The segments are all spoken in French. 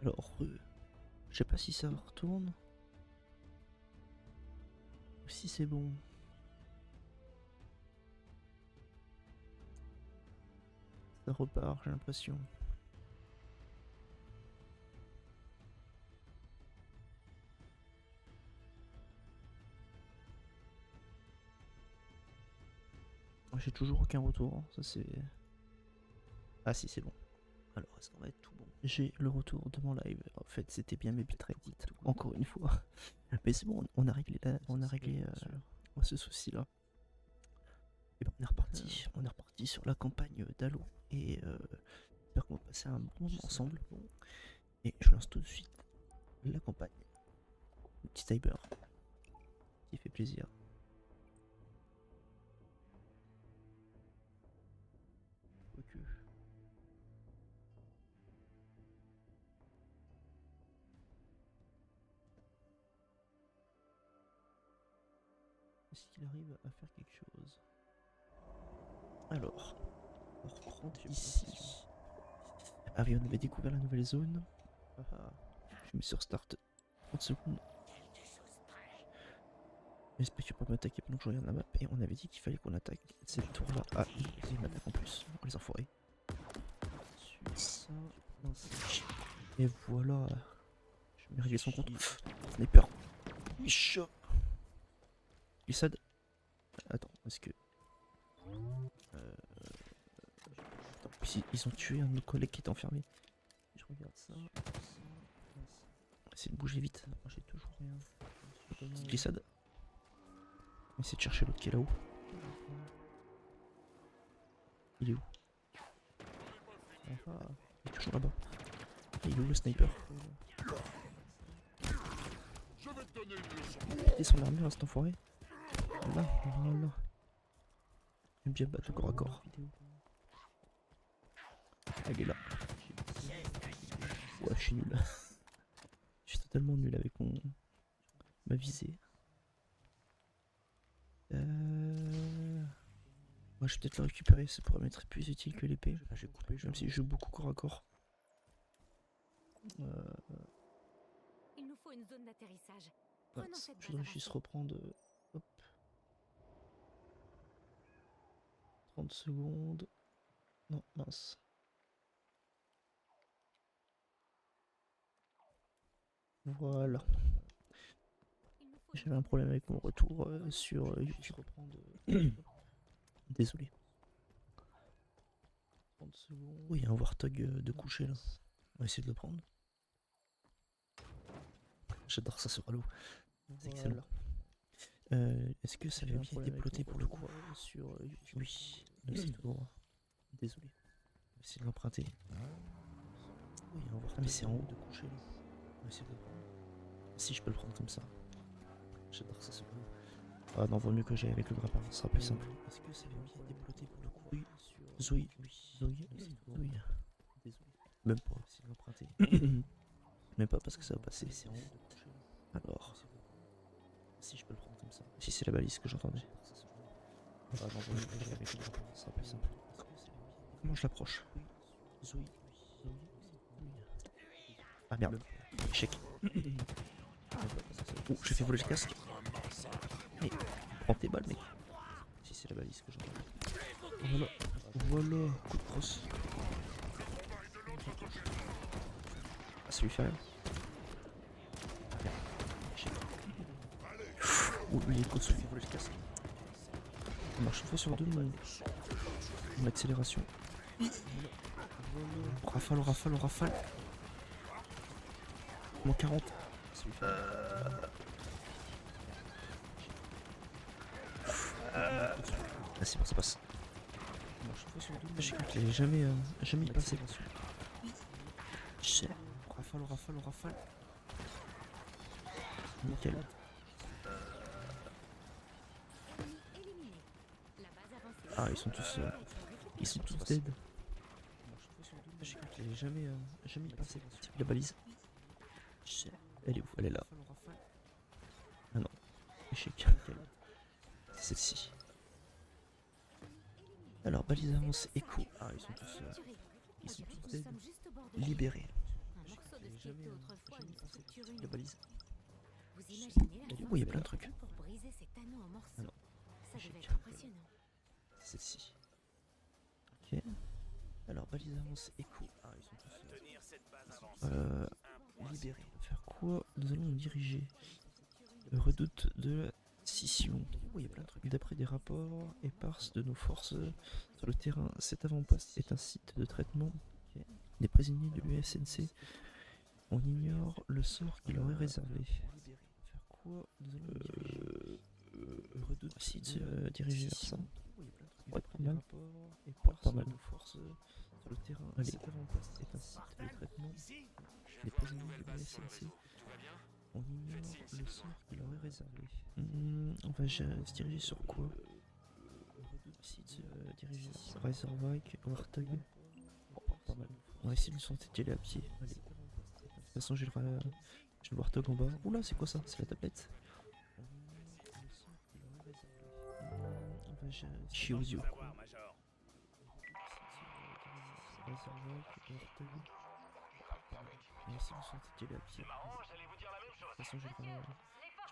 Alors, je sais pas si ça retourne. Ou si c'est bon. Ça repart, j'ai l'impression. J'ai toujours aucun retour, ça c'est... Ah si, c'est bon. Alors, est-ce qu'on va être tout bon? J'ai le retour de mon live. En fait, c'était bien mes bitrates, encore une fois. Mais c'est bon, on a réglé, ce souci-là. Et ben, on est reparti sur la campagne d'Halo. Et j'espère qu'on va passer un bon moment ensemble. Et je lance tout de suite la campagne. Le petit timer qui fait plaisir. Ok. Est-ce qu'il arrive à faire quelque chose? Alors, on reprend ici. Ah oui, on avait découvert la nouvelle zone. Je mets sur start 30 secondes. J'espère que tu peux m'attaquer pendant que je regarde la map. Et on avait dit qu'il fallait qu'on attaque cette tour là. Ah, ils m'attaquent en plus. Oh, les enfoirés. Ça. Et voilà. Je vais régler son compte. Sniper. Micha. Glissade. Attends, est-ce que. Attends, ils ont tué un de nos collègues qui était enfermé. Je regarde ça. Essayez de bouger vite. J'ai toujours rien. Petite glissade. On essaie de chercher l'autre qui est là-haut. Il est où? Il est toujours là-bas. Et il est où le sniper? Il est son armure, cet enfoiré. Voilà. J'aime bien battre corps à corps. Ah, il est là. Ouais, je suis nul. Je suis totalement nul avec ma visée. Moi, je vais peut-être le récupérer, ça pourrait m'être plus utile que l'épée. J'ai coupé, même si je joue beaucoup corps à corps. Il nous faut une zone d'atterrissage. Je devrais juste reprendre. Hop. 30 secondes. Non, mince. Voilà. J'avais un problème avec mon retour sur YouTube. Désolé. 30 secondes. Oui, il y a un Warthog de coucher là. On va essayer de le prendre. J'adore ça sur Halo. C'est excellent. Est-ce que ça avait bien été ploté pour le coup sur YouTube? Oui, c'est toujours. Désolé. On va essayer de l'emprunter. Oui, on va voir. Mais c'est en haut de coucher là. On va essayer de le prendre. Si je peux le prendre comme ça. J'adore ça sur Halo. Ah non, vaut mieux que j'aille avec le grappin, ce sera plus simple. Est-ce que ça avait bien été ploté pour le coup? Oui. Zoé. Désolé. Même pas. Essayer de l'emprunter. Même pas parce que ça va passer. C'est en haut de coucher là. Alors. Si je peux le prendre comme ça. Si c'est la balise que j'entendais. Ah non, vaut mieux que j'aille avec le grappin, ce sera plus simple. Comment je l'approche? Zoé. Ah merde. Échec. Oh, j'ai fait voler le casque. Mais prends tes balles, mec. Si c'est la balise que j'entends. Voilà. Coup de crosse. Ah, ça lui fait rien. Merde. Échec. Oh, lui, il est au-dessus, il fait voler le casque. On marche une fois sur deux, mon accélération. Rafale. Mon 40. Ah, c'est bon, ça passe. J'ai cru qu'il allait jamais y passer. Rafale. Nickel. Ah, ils sont tous dead. J'ai cru qu'il allait jamais y passer. La balise. Elle est où? Elle est là. Ah non. Échec. C'est celle-ci. Alors, balise avance, écho. Ah, ils sont tous dead. Libérés. façon de ce qui était autrefois une structure La unique. balise. Vous imaginez la Oh, il y a plein de force trucs. pour briser cet anneau en morceaux. Ah non. Ça J'ai devait déjà être vu. impressionnant. Celle-ci. Ok. Alors, balise avance écho. Ah, ils sont tous. Tenir cette base avancée. Libéré. Vers quoi nous allons nous diriger? Redoute de la scission. Oh, il y a plein de trucs. D'après des rapports éparses de nos forces sur le terrain, cet avant-poste est un site de traitement des prisonniers de l'USNC. On ignore le sort qui leur est réservé. Vers quoi nous allons nous diriger? Redoute site dirigé vers ça. Ouais, pas mal. Pas mal. Nos forces sur le terrain. Allez. Cet avant-poste est un site de traitement des prisonniers de l'USNC. On ignore le sort qui leur est réservé. On va se diriger sur quoi? Site dirigé sur Razorback, Warthog. Pas mal. On va essayer de nous sentir à pied. Allez. De toute façon, j'ai le Warthog en bas. Oula, c'est quoi ça? C'est la tablette. On va chier aux yeux. Savoir, Major. Razorback, Warthog. On va essayer de nous sentir à pied. Marrant, j'allais vous dire la même chose. De toute façon, j'ai le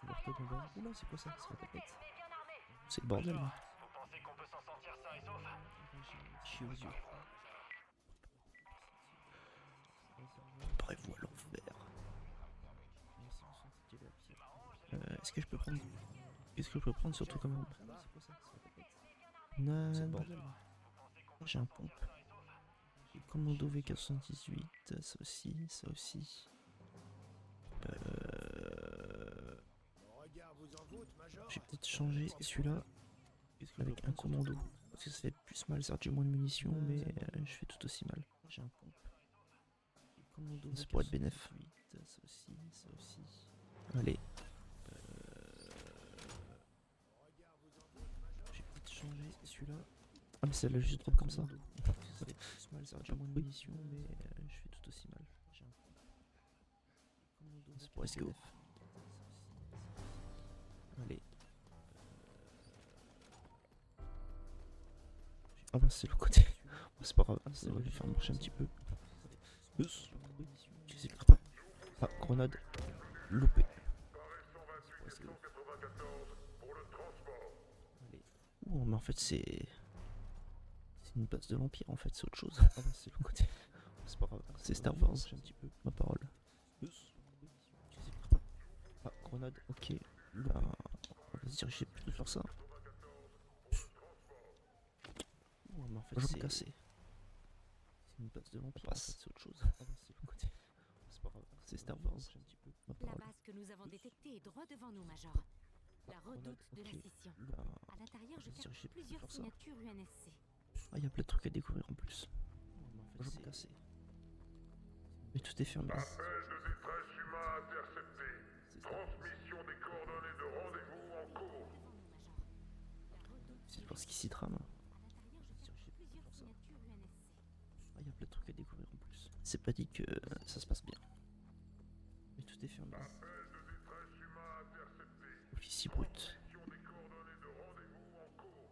Warthog en bas. Oula, c'est quoi ça? C'est la tablette. C'est le bordel, là. Vous pensez qu'on peut s'en sortir sain et sauf? Chier aux yeux. Préparez-vous à l'enfer. Est-ce que je peux prendre... Qu'est-ce que je peux prendre surtout comme arme? Nan... J'ai un pompe. Commando VK78, ça aussi, ça aussi. J'ai peut-être changé celui-là avec un commando. Parce que ça fait plus mal, certes j'ai moins de munitions, mais je fais tout aussi mal. J'ai un pompe. Ça pourrait être bénéf. Ça aussi, ça aussi. Allez. J'ai peut-être changé celui-là. Ah mais celle-là juste drop comme ça. Ça fait plus mal, certes j'ai moins de munitions, mais je fais tout aussi mal. J'ai un pompe. Ça pourrait être bénéf. Allez. Ah bah c'est le côté. C'est pas grave, ça va lui faire marcher un petit peu. J'essaie de pas. Ah, grenade. Loupé. Allez. Ouh, mais en fait c'est une base de vampire en fait, c'est autre chose. Ah bah c'est le côté. C'est pas grave, c'est Star Wars. Un petit peu ma parole. J'essaie de pas. Ah, grenade, ok. Là, on va se diriger plutôt sur ça. Oh, mais en fait, c'est cassé. C'est une base de vampire, en fait, c'est autre chose. Ah bah, c'est le côté. C'est pas grave, c'est Star Wars, un petit peu ma La parole. base que nous avons détectée est droit devant nous, Major. La redoute de la scission. Là, À l'intérieur, je on va se capte diriger plutôt plusieurs sur ça. signatures UNSC. Ah, il y a plein de trucs à découvrir en plus. Oh, mais en fait, c'est cassé. Mais tout est fermé. Appel de détresse humain intercepté. Transmission des coordonnées de rendez-vous en cours. C'est parce qu'il s'y trame. Plusieurs signatures UNSC. Ah, il y a plein de trucs à découvrir en plus. C'est pas dit que ça se passe bien. Mais tout est fermé. Appel de détresse humain intercepté. Officier brut. Transmission des coordonnées de rendez-vous en cours.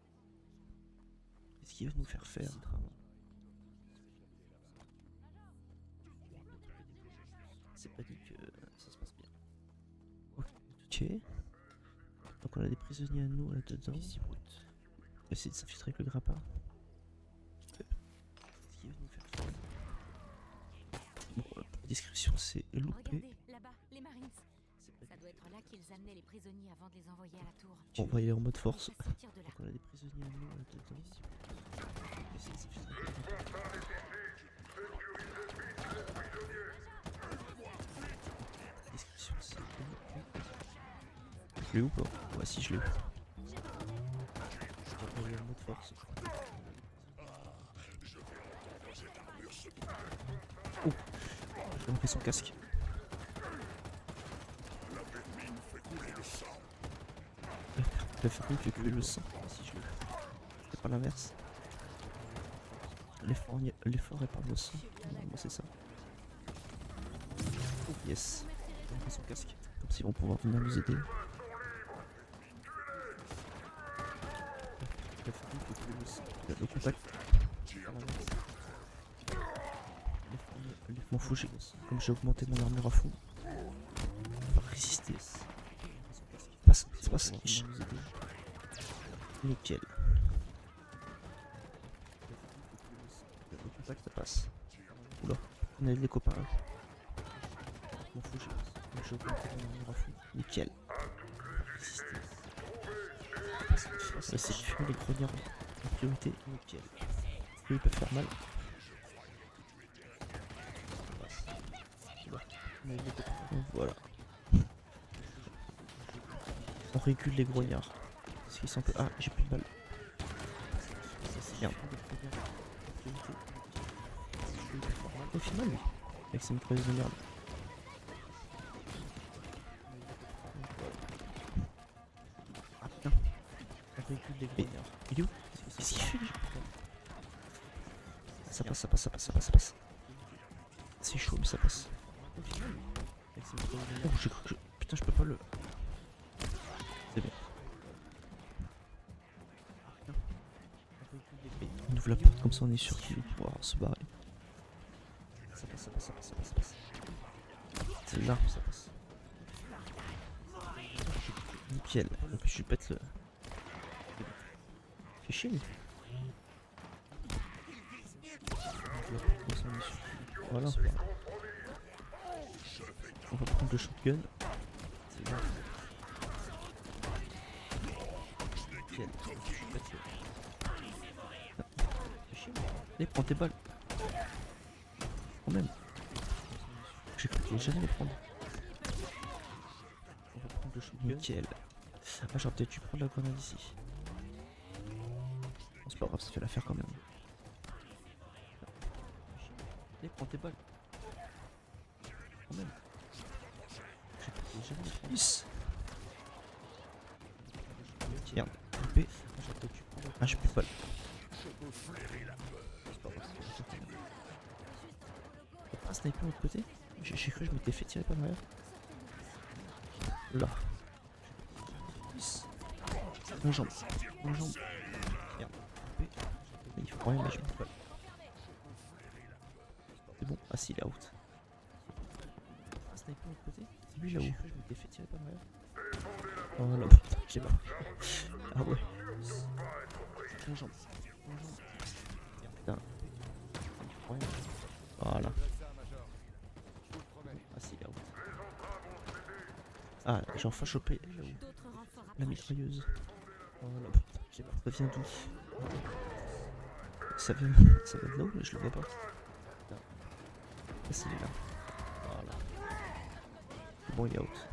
Qu'est-ce qu'il va nous faire faire? C'est pas dit que ça se passe bien. Ok. Donc on a des prisonniers à nous là-dedans. Officier brut. On va essayer de s'infiltrer avec le grappin. Qu'est-ce qu'il va nous faire faire? Bon, la description c'est loupé. Regardez, là-bas, les Marines. Ça doit être là qu'ils amenaient les prisonniers avant de les envoyer à la tour. On va y aller en mode force. On va sortir de là. Donc on a des prisonniers à nous là-dedans. On va essayer de s'infiltrer avec le grappin. Portal est figé. Sécurisez vite les prisonniers. La description c'est loupé. Je l'ai ou pas? Ouais si je l'ai. On va y aller en mode force. Oh, j'ai manqué son casque. La famille fait couler le sang. Si je le fais pas l'inverse. L'effort épargne le sang. Bon, c'est ça. Oh, yes. J'ai manqué son casque. Comme s'ils vont pouvoir venir nous aider. La famille fait couler le sang. Il y a le contact. Pas l'inverse. Allez, m'en fous, comme j'ai augmenté mon armure à fond. On va résister. Passe, passe. Nickel. Le contact, ça passe. Oula, on a les copains là. M'en fous, j'ai augmenté mon armure à fond. Nickel. Résister. Ça c'est tuer les grognards en priorité. Nickel. Eux ils peuvent faire mal. Voilà. On régule les grognards. Parce qu'ils sont un peu... Ah, j'ai plus de balles. Merde. Au final, lui. Avec ses mitrailleuses de merde. Ah putain. On régule les grognards. Il est où? Qu'est-ce qu'il fait lui? Ça passe, ça passe, ça passe, ça passe, ça passe. C'est chaud mais ça passe. Oh, j'ai cru que putain, je peux pas le... C'est bien. On ouvre la porte comme ça, on est sûr qu'il va pouvoir se barrer. Ça passe, ça passe, ça passe, ça passe, ça passe. C'est là, ça passe. Nickel. En plus, je lui pète le... Fais chier lui. Voilà. On va prendre le shotgun. C'est là. Nickel. Allez, prends tes balles. Quand même. J'ai cru qu'il allait jamais les prendre. On va prendre le shotgun. Nickel. Ah, j'aurais peut-être dû prendre la grenade ici. Bon, c'est pas grave, ça fait l'affaire quand même. Allez, prends tes balles. Quand même. J'ai cru qu'il allait jamais les prendre. Yes. Merde, coupé. Ah, j'ai plus de balles. Y'a pas un sniper de l'autre côté? J'ai cru que je m'étais fait tirer par derrière. Là. Mon jambe. Mon jambe. Merde. Il faut rien, mais je peux pas. C'est bon. Ah si, il est out. Un sniper de l'autre côté? C'est lui là-haut. Je m'étais fait tirer par derrière. Oh là, j'ai pas. Ah ouais. Mon jambe. Mon jambe. Putain. Voilà. Ah si, là-haut. Ah, j'ai enfin chopé la mitrailleuse. Voilà. J'ai pas. Ça vient d'où? Ça vient de là-haut, mais je le vois pas. Putain. Ah si, il est là. Voilà. Bon, il est out.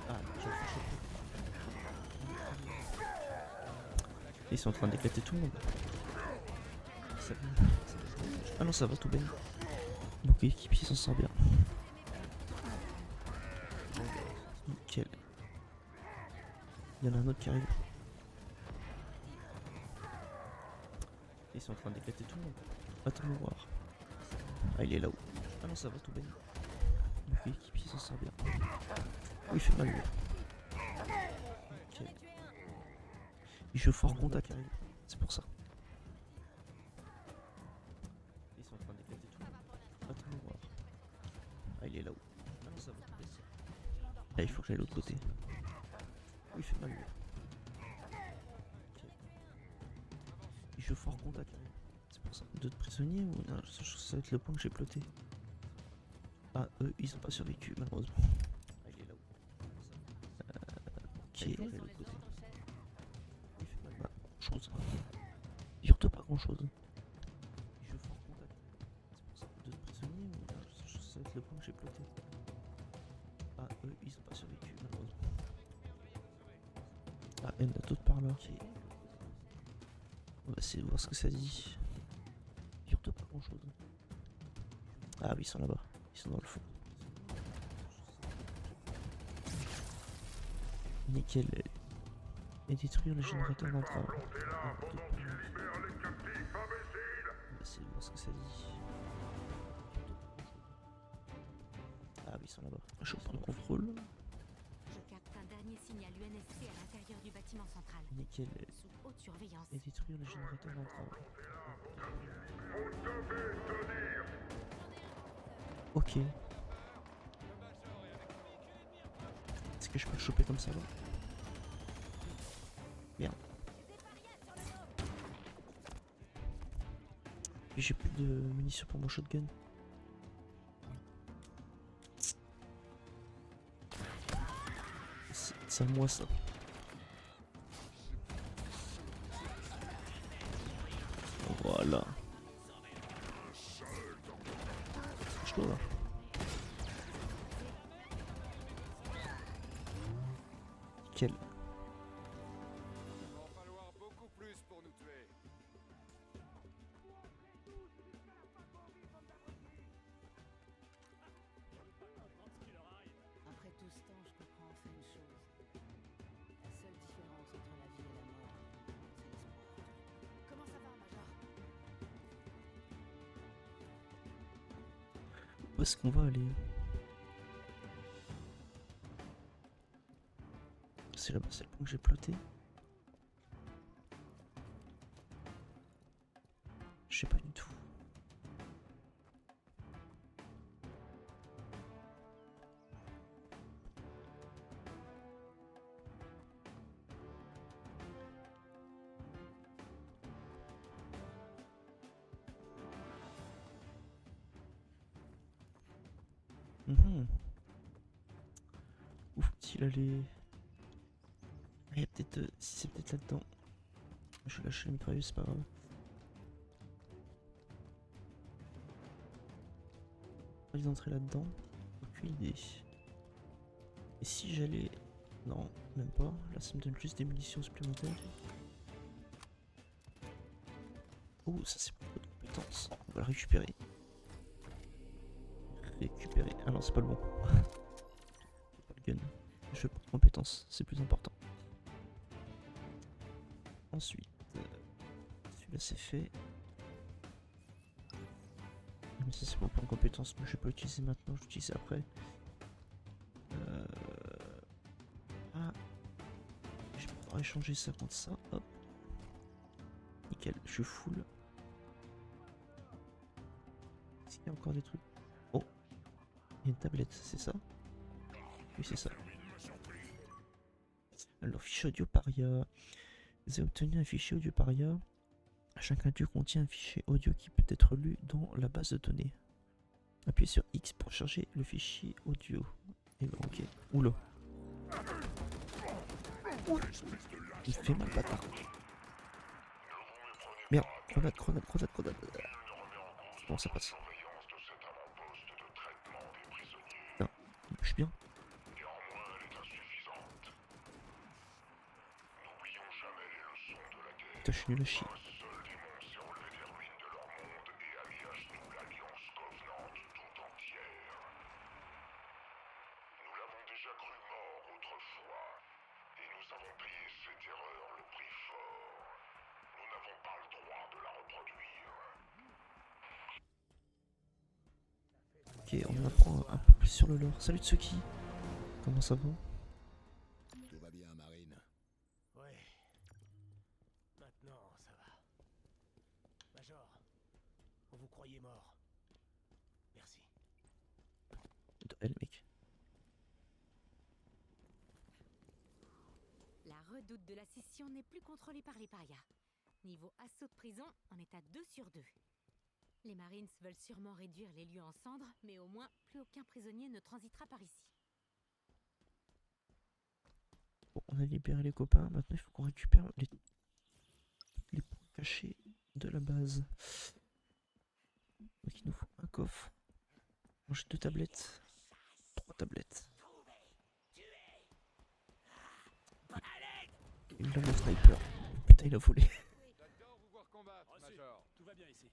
Ah, j'ai enfin chopé. Ils sont en train d'éclater tout le monde. Ça va. Ah non, ça va tout bien. Donc l'équipier s'en sort bien. Nickel. Il y en a un autre qui arrive. Ils sont en train d'éclater tout le monde. Attends-moi voir. Ah, il est là-haut. Ah non, ça va tout bien. Donc l'équipier s'en sort bien. Oh, il fait mal lui. Nickel. Il joue fort contact. C'est pour ça. Ils sont en train d'éclater tout le monde. Attends-moi voir. Ah, il est là-haut. Ah non, ça va tout bien. Là, il faut que j'aille de l'autre côté. Oh, il fait mal lui. Okay. Il joue fort contact. C'est pour ça. D'autres prisonniers ou non, ça va être le point que j'ai ploté. Ah, eux, ils ont pas survécu, malheureusement. Ah, il est là-haut. Ok, il faut que j'aille de l'autre côté. Il fait mal. Bah, chose. Surtout pas grand-chose. Il joue fort contact. C'est pour ça. D'autres prisonniers ou non, ça va être le point que j'ai ploté. Ah, eux, ils ont pas survécu, malheureusement. Ah, il y en a d'autres par là. Ok. On va essayer de voir ce que ça dit. Surtout pas grand chose. Ah oui, ils sont là-bas. Ils sont dans le fond. Nickel. Et détruire le générateur d'entrave. On va essayer de voir ce que ça dit. Ah oui, ils sont là-bas. Je prends le contrôle. Je capte un dernier signal UNSC à l'intérieur du bâtiment central. Nickel. Sous haute surveillance. Et détruire le générateur d'entrave. Ok. Est-ce que je peux le choper comme ça là? Merde. Et j'ai plus de munitions pour mon shotgun. C'est à moi ça. Voilà. Je dois là. Nickel. Il va en falloir beaucoup plus pour nous tuer. Après tout ce temps, je comprends enfin une chose. La seule différence entre la vie et la mort, c'est l'espoir. Comment ça va, Major? Où est-ce qu'on va aller? C'est là-bas, c'est le point que j'ai ploté. Je sais pas du tout. Où faut-il aller? Ah, il y a peut-être... si c'est peut-être là-dedans. Je vais lâcher la mitrailleuse, c'est pas grave. Pas d'entrer là-dedans. Aucune idée. Et si j'allais... Non, même pas. Là, ça me donne juste des munitions supplémentaires. Oh, ça c'est beaucoup de compétences. On va le récupérer. Récupérer. Ah non, c'est pas le bon. C'est pas le gun. Je veux pas de compétences, c'est plus important. Ensuite, celui-là c'est fait. Mais ça c'est pour prendre compétences, mais je vais pas l'utiliser maintenant, je l'utilise après. Ah, je vais pouvoir échanger ça contre ça. Hop. Nickel, je suis full. Est-ce qu'il y a encore des trucs? Oh, il y a une tablette, c'est ça? Oui, c'est ça. Alors, fichier audio paria. Vous avez obtenu un fichier audio paria. Chaque audio contient un fichier audio qui peut être lu dans la base de données. Appuyez sur X pour charger le fichier audio. Et ben, ok. Oula. Il fait mal, bâtard. Merde, grenade. Bon, ça passe. Putain, il bouge bien. Putain, je suis nul à chier. Ok, on apprend un peu plus sur le lore. Salut Tsuki. Comment ça va? Tout va bien, Marine. Ouais. Maintenant, ça va. Major, on vous croyait mort. Merci. De elle, mec. La redoute de la scission n'est plus contrôlée par les parias. Niveau assaut de prison, on est à 2 sur 2. Les Marines veulent sûrement réduire les lieux en cendres, mais au moins, plus aucun prisonnier ne transitera par ici. Bon, on a libéré les copains. Maintenant, il faut qu'on récupère les points cachés de la base. Donc, il nous faut un coffre. Bon, j'ai 2 tablettes. 3 tablettes. Il a mon sniper. Putain, il a volé. J'adore vous voir combattre, Major. Tout va bien ici.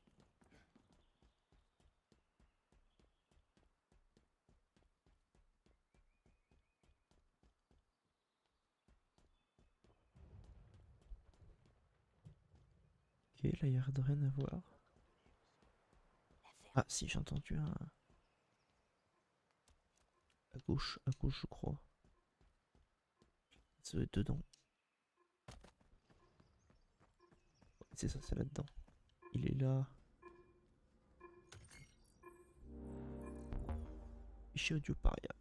Ok, là, il n'y a rien à voir. Ah, si, j'ai entendu un... À gauche, je crois. Ça doit être dedans. C'est ça, c'est là-dedans. Il est là. Fichier audio paria.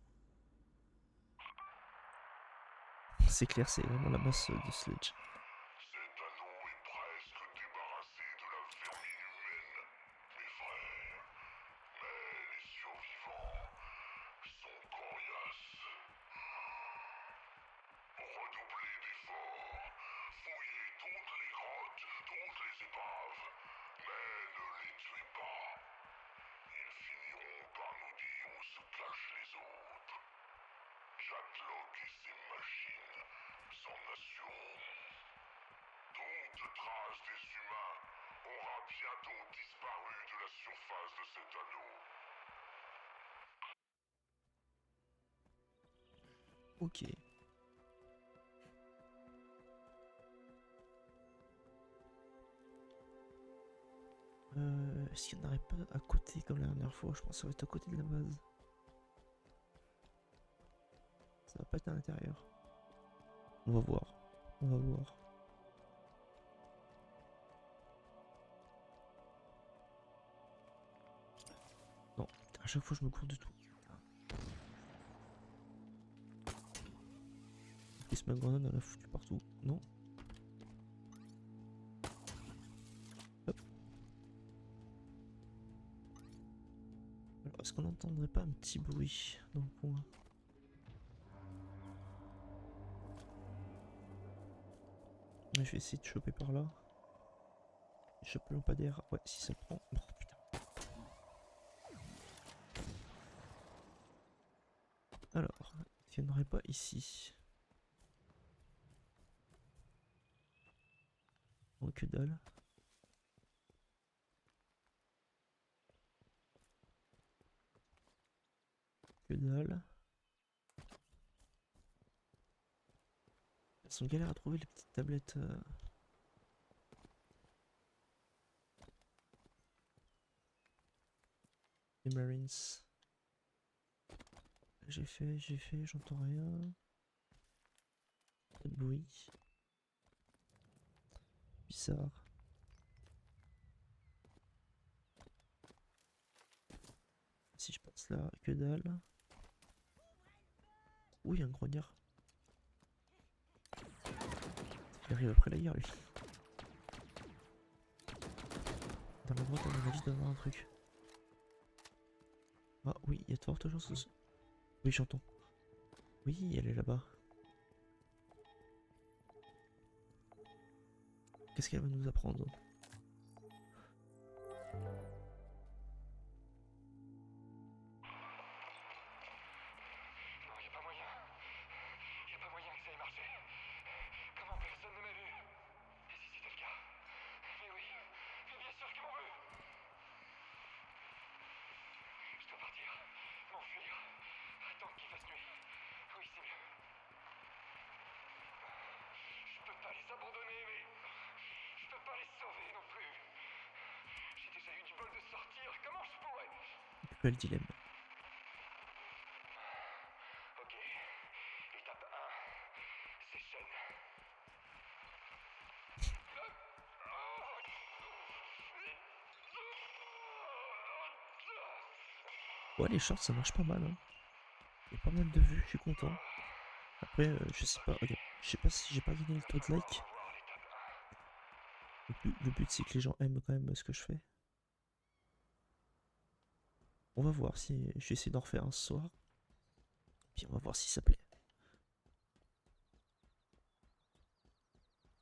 C'est clair, c'est vraiment la masse de Sledge. Cet anneau est presque débarrassé de la vermine humaine, mes frères. Mais les survivants sont coriaces. Redoublez d'efforts. Fouillez toutes les grottes, toutes les épaves. Mais ne les tuez pas. Ils finiront par nous dire où se cachent les autres. Jack Locke et ses machines s'en assureront. Toute trace des humains aura bientôt disparu de la surface de cet anneau. Ok. Est-ce qu'il n'y en aurait pas à côté comme la dernière fois? Je pense que ça va être à côté de la base. Ça va pas être à l'intérieur. On va voir. On va voir. Non, à chaque fois je me cours de tout. Et ce grenade on l'a foutu partout. Non. Hop. Alors est-ce qu'on n'entendrait pas un petit bruit dans le coin? Je vais essayer de choper par là. Choper le lampadaire. Ouais, si ça prend. Oh putain. Alors, il n'y en aurait pas ici. Oh, que dalle. Que dalle. Elles sont galères à trouver les petites tablettes. Les Marines. J'ai fait, j'entends rien. Pas de bruit. Bizarre. Si je passe là, que dalle. Oui, un grognard. Il arrive après la guerre, lui. Dans la droite, à mon avis, il doit y avoir un truc. Ah oui, il y a de fortes chances aussi. Oui, j'entends. Oui, elle est là-bas. Qu'est-ce qu'elle va nous apprendre? Non, y a pas moyen. Y a pas moyen que ça ait marché. Comment personne ne m'a vu? Et si c'était le cas? Mais oui, mais bien sûr qu'ils m'ont vu. Je dois partir, m'enfuir. Attends qu'il fasse nuit. Oui, c'est mieux. Je peux pas les abandonner, mais je peux pas les sauver non plus. J'ai déjà eu du bol de sortir. Comment je pourrais? Quel dilemme. Ok. Étape 1. C'est chaîne. Ouais, les shorts ça marche pas mal. Hein. Il y a pas mal de vues, je suis content. Après, je sais pas, regarde, je sais pas si j'ai pas gagné le taux de like. Le but c'est que les gens aiment quand même ce que je fais. On va voir si je vais essayer d'en refaire un ce soir. Puis on va voir si ça plaît.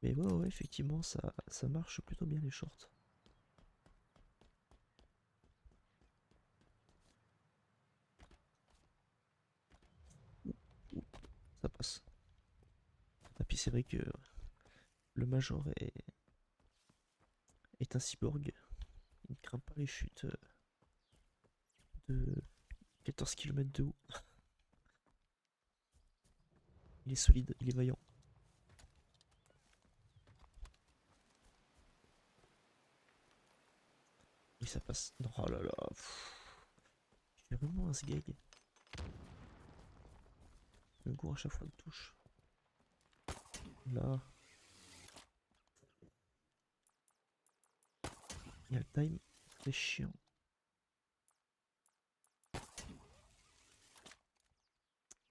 Mais ouais, effectivement, ça marche plutôt bien les shorts. Ça passe. Et puis c'est vrai que le Major est un cyborg. Il ne craint pas les chutes de 14 km de haut. Il est solide, il est vaillant. Oui, ça passe. Non, oh là là. J'ai vraiment un sgeg. Je me cours à chaque fois de touche. Là. Il y a le time, c'est chiant.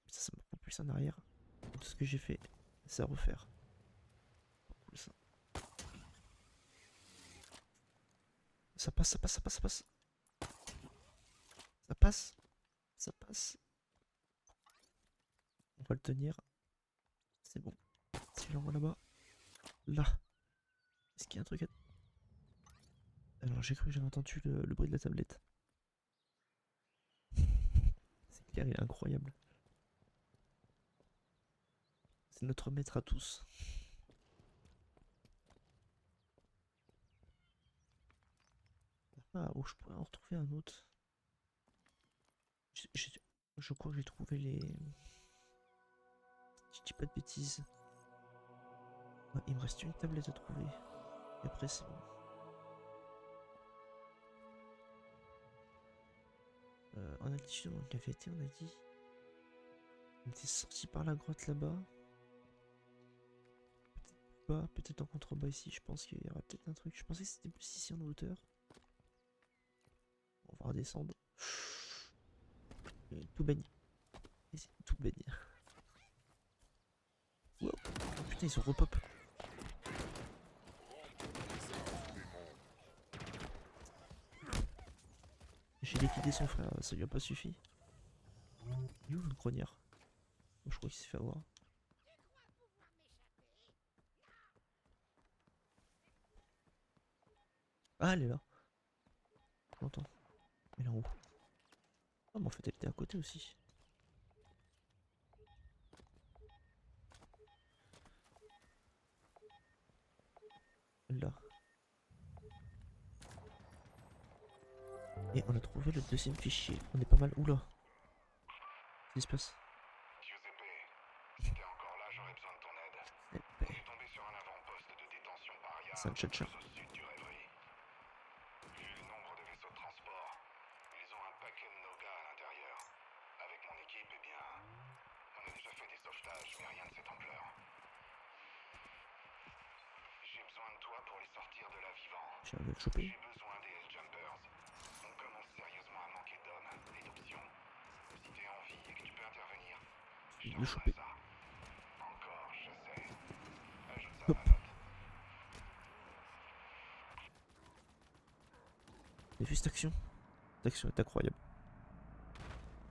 Ça me propulse en arrière. Tout ce que j'ai fait, c'est à refaire. Cool ça. Ça passe, ça passe, ça passe, ça passe. Ça passe. Ça passe. On va le tenir. C'est bon. Si je l'envoie là-bas. Là. Est-ce qu'il y a un truc à... Alors j'ai cru que j'avais entendu le bruit de la tablette. C'est clair, il est incroyable. C'est notre maître à tous. Ah, oh, je pourrais en retrouver un autre. Je crois que j'ai trouvé les... Je dis pas de bêtises. Ouais, il me reste une tablette à trouver. Et après c'est bon. En altitude, on y avait été, on a dit. On était sorti par la grotte là-bas. Peut-être pas, peut-être en contrebas ici. Je pense qu'il y aura peut-être un truc. Je pensais que c'était plus ici en hauteur. On va redescendre. Tout baigné. Tout baigné. Wow. Oh putain, ils sont repop. J'ai liquidé son frère, ça lui a pas suffi. Il est où le grognard? Je crois qu'il s'est fait avoir. Ah, elle est là. Je l'entends. Elle est en haut. Ah, mais en fait, elle était à côté aussi. Là. Et on a trouvé le deuxième fichier. On est pas mal. Oula. Qu'est-ce qui se passe? Giuseppe, si t'es encore là, j'aurais besoin de ton aide. On est tombé sur un avant-poste de détention paria C'est un tchatcha. au sud du Rêverie. Vu le nombre de vaisseaux de transport, ils ont un paquet de nos gars à l'intérieur. Avec mon équipe, eh bien, on a déjà fait des sauvetages, mais rien de cette ampleur. J'ai besoin de toi pour les sortir de là vivant. J'arrive à le choper. J'ai besoin des Helljumpers. On commence sérieusement à manquer d'hommes et d'options. Si t'es en vie et que tu peux intervenir, je Le t'envoie choper. ça. Encore, je sais. Ajoute ça Hop. à la note. T'as vu cette action? Cette action est incroyable.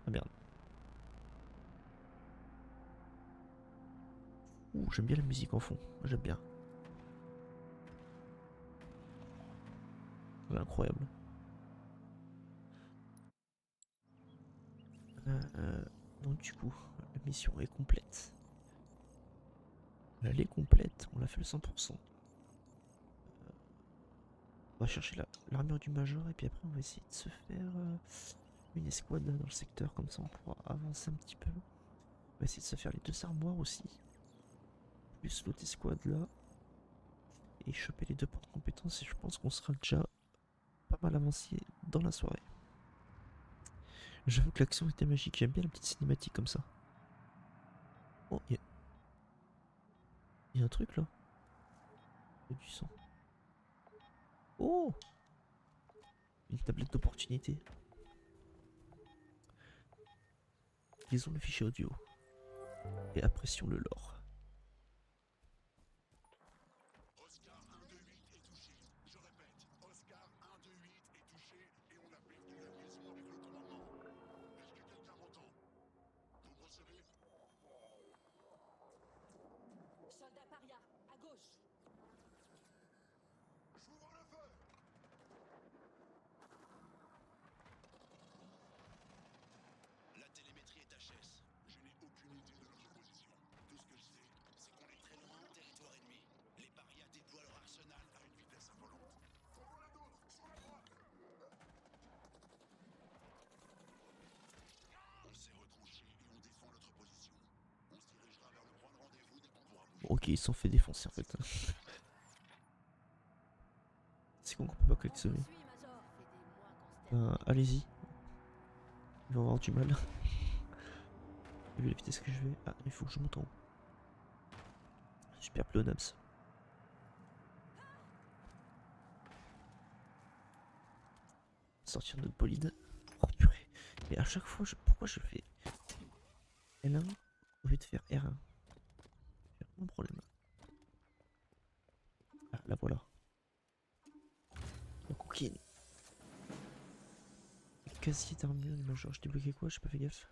Ah merde. Ouh, j'aime bien la musique en fond. J'aime bien. Elle est incroyable. Donc du coup, la mission est complète. Elle est complète, on l'a fait le 100%. On va chercher l'armure du Major et puis après on va essayer de se faire une escouade dans le secteur, comme ça on pourra avancer un petit peu. On va essayer de se faire les 2 armoires aussi. Plus l'autre escouade là. Et choper les 2 points de compétences et je pense qu'on sera déjà pas mal avancé dans la soirée. J'avoue que l'action était magique, j'aime bien la petite cinématique comme ça. Oh, il y a un truc là. Il y a du sang. Oh! Une tablette d'opportunité. Lisons le fichier audio. Et apprécions le lore. Oscar 128 est touché. Je répète, Oscar 128 est touché et on a perdu la liaison avec le commandement. Est-ce que quelqu'un m'entend? Vous me recevez? Soldat paria, à gauche. J'ouvre le feu! La télémétrie est HS. Je n'ai aucune idée de notre position. Tout ce que je sais, c'est qu'on est très loin en territoire ennemi. Les parias déploient leur arsenal à une vitesse affolante. En voilà d'autres, sur la droite! On s'est retranché et on défend notre position. On se dirigera vers le point de rendez-vous dès qu'on pourra bouger. Ok, ils se sont fait défoncer en fait. C'est con qu'on peut pas collectionner. On vous suit, Major. Ça fait des mois qu'on se termine. Allez-y. Il va avoir du mal. Vu la vitesse que je vais. Ah, il faut que je monte en haut. Super pléonasme. sortir notre bolide. Oh purée. Mais à chaque fois, pourquoi je fais L1 au lieu de faire R1? C'est mon problème. Ah, la voilà. Donc, ok. Casier d'armure du major. Je débloqué quoi? J'ai pas fait gaffe.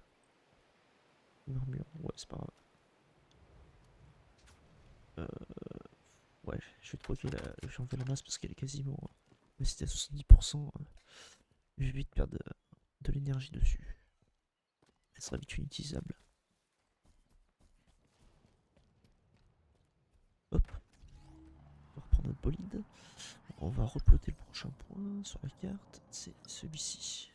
Une armure. Ouais, c'est pas grave. Ouais, je vais troquer la. Je vais enlever la masse parce qu'elle est quasiment. Mais c'était à 70%. Je vais vite perdre de l'énergie dessus. Elle sera vite inutilisable. Hop. On va reprendre notre bolide. On va reploter le prochain point sur la carte. C'est celui-ci.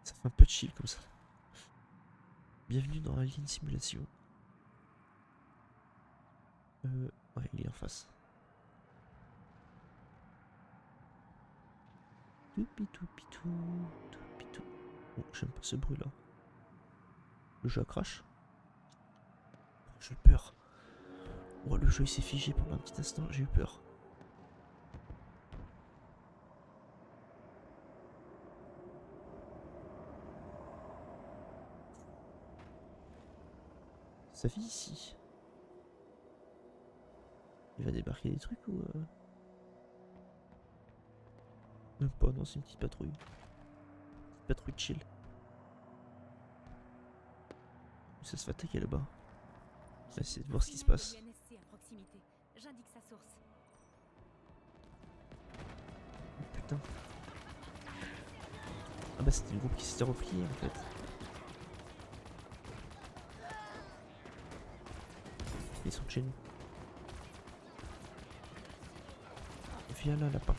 Ça fait un peu de chill comme ça. Bienvenue dans la ligne simulation. Ouais, il est en face. Toupitou. Oh, j'aime pas ce bruit là. Le jeu crash. Oh, j'ai eu peur. Oh, le jeu il s'est figé pendant un petit instant, j'ai eu peur. Ça vit ici. Il va débarquer des trucs ou même pas, non, c'est une petite patrouille. Petite patrouille chill. Ça se fait attaquer là-bas. On va essayer de voir ce qui se passe. NSC à proximité. J'indique sa source. Oh, putain. Ah bah c'était le groupe qui s'était replié en fait. Ils sont chez nous. Viens là, lapin.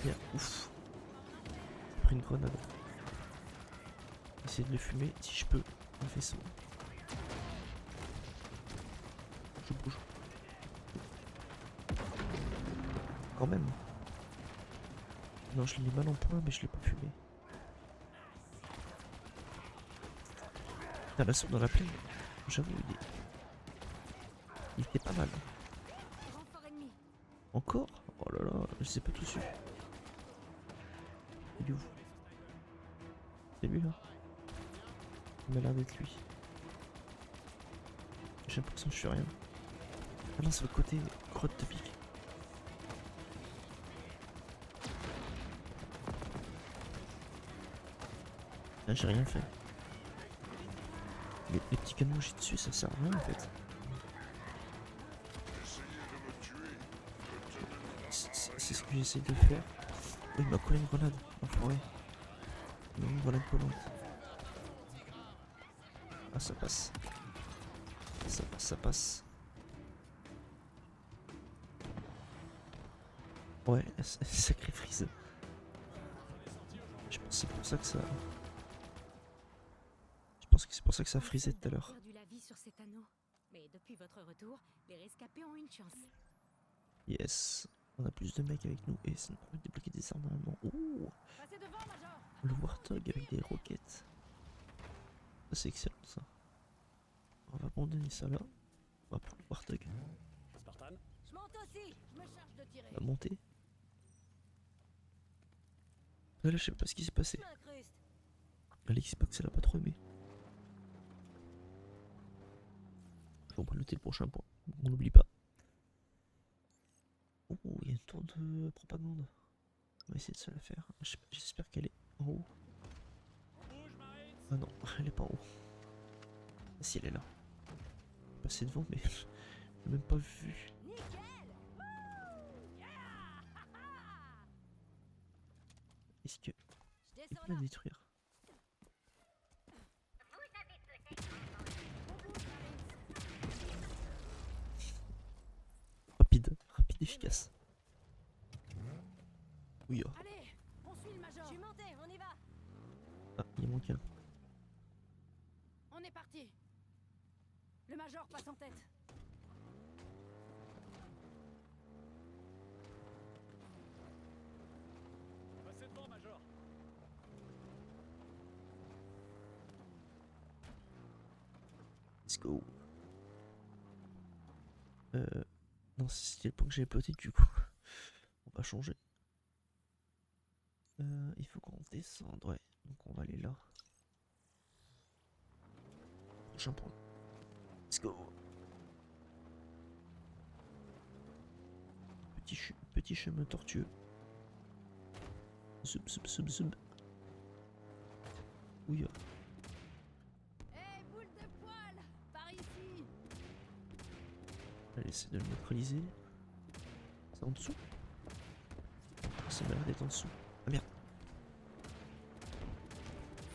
Viens, ouf. J'ai pris une grenade. Essayer de le fumer si je peux. Un vaisseau. Je bouge. Quand même. Non, je l'ai mal en point, mais je l'ai pas fumé. Putain, l'assaut dans la plaine, j'avoue, il était pas mal. Renfort ennemi. Encore? Oh là là, je sais pas tout su. Il est où? C'est lui là? Il m'a l'air d'être lui. J'ai l'impression que je suis rien. Ah non, c'est le côté grotte de pique. Là, j'ai rien fait. Les petits canons que j'ai dessus, ça sert à rien en fait. C'est ce que j'essaie de faire. Oh, il m'a collé une grenade, enfoiré. Il m'a mis une grenade collante. Ah, ça passe. Ça passe, ça passe. Ouais, sacré freeze. Je pense que c'est pour ça que ça. Je pense que c'est pour ça que ça frisait tout à l'heure. Perdu la vie sur cet anneau. Mais depuis votre retour, les rescapés ont une chance. Yes. On a plus de mecs avec nous et ça nous permet de débloquer des armes normalement. Ouh, Passez devant, Major. le Warthog avec des roquettes. Ça c'est excellent ça. On va abandonner ça là. On va prendre le Warthog. Spartan? Je monte aussi. Je me charge de tirer. On va monter. Là, je sais pas ce qui s'est passé. Je m'incruste. L'Xbox elle a pas trop aimé. On va noter le prochain point. On n'oublie pas. Oh, il y a une tour de propagande. On va essayer de se la faire. J'espère qu'elle est en haut. Ah non, elle est pas en haut. Ah, si elle est là. Je vais passer devant, mais je l'ai même pas vu. Nickel. Wouh. Yeah. Est-ce que Je je descends peux la là. détruire? Rapide, efficace. Oui, oh. Allez, on suit le Major. Je suis monté, on y va. Ah, il manque un. On est parti. Le Major passe en tête. Passez devant, Major. Let's go. Non, c'était le point que j'avais ploté du coup. On va changer. Il faut qu'on descende, ouais. Donc on va aller là. Prochain point. Let's go. Petit chemin tortueux. Zub, zub, zub, zub. Oui. Hé, boule de poil! Par ici! Allez, essaie de le neutraliser. C'est en dessous? Ça m'a l'air d'être en dessous. Ah merde.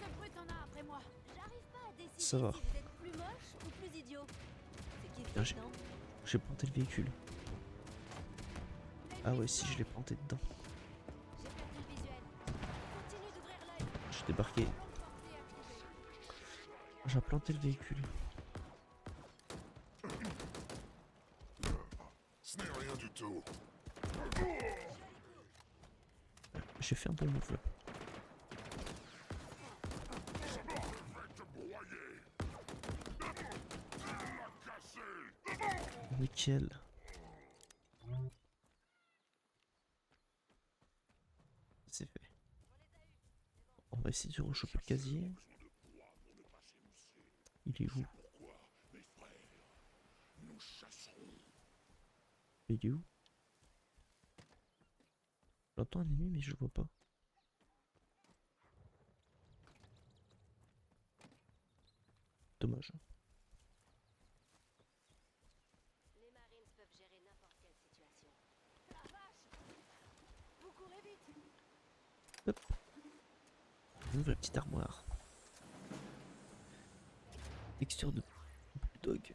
Ce brut en a après moi! J'arrive pas à décider Ça va. si vous êtes plus moche ou plus idiot. C'est qui le Putain, fait, non? J'ai planté le véhicule. Ah ouais, si, je l'ai planté dedans. J'ai perdu le visuel. Continue d'ouvrir l'œil. J'ai débarqué. Ballon de portée activé. J'ai planté le véhicule. Ce n'est rien du tout. J'ai fait un bon move là. Nickel. C'est fait. On va essayer de rechoper le casier. Il est où? Il est où? J'entends un ennemi mais je le vois pas. Dommage. Les Marines peuvent gérer n'importe quelle situation. La vache! Vous courez vite! Hop. On ouvre la petite armoire. Texture de bulldog.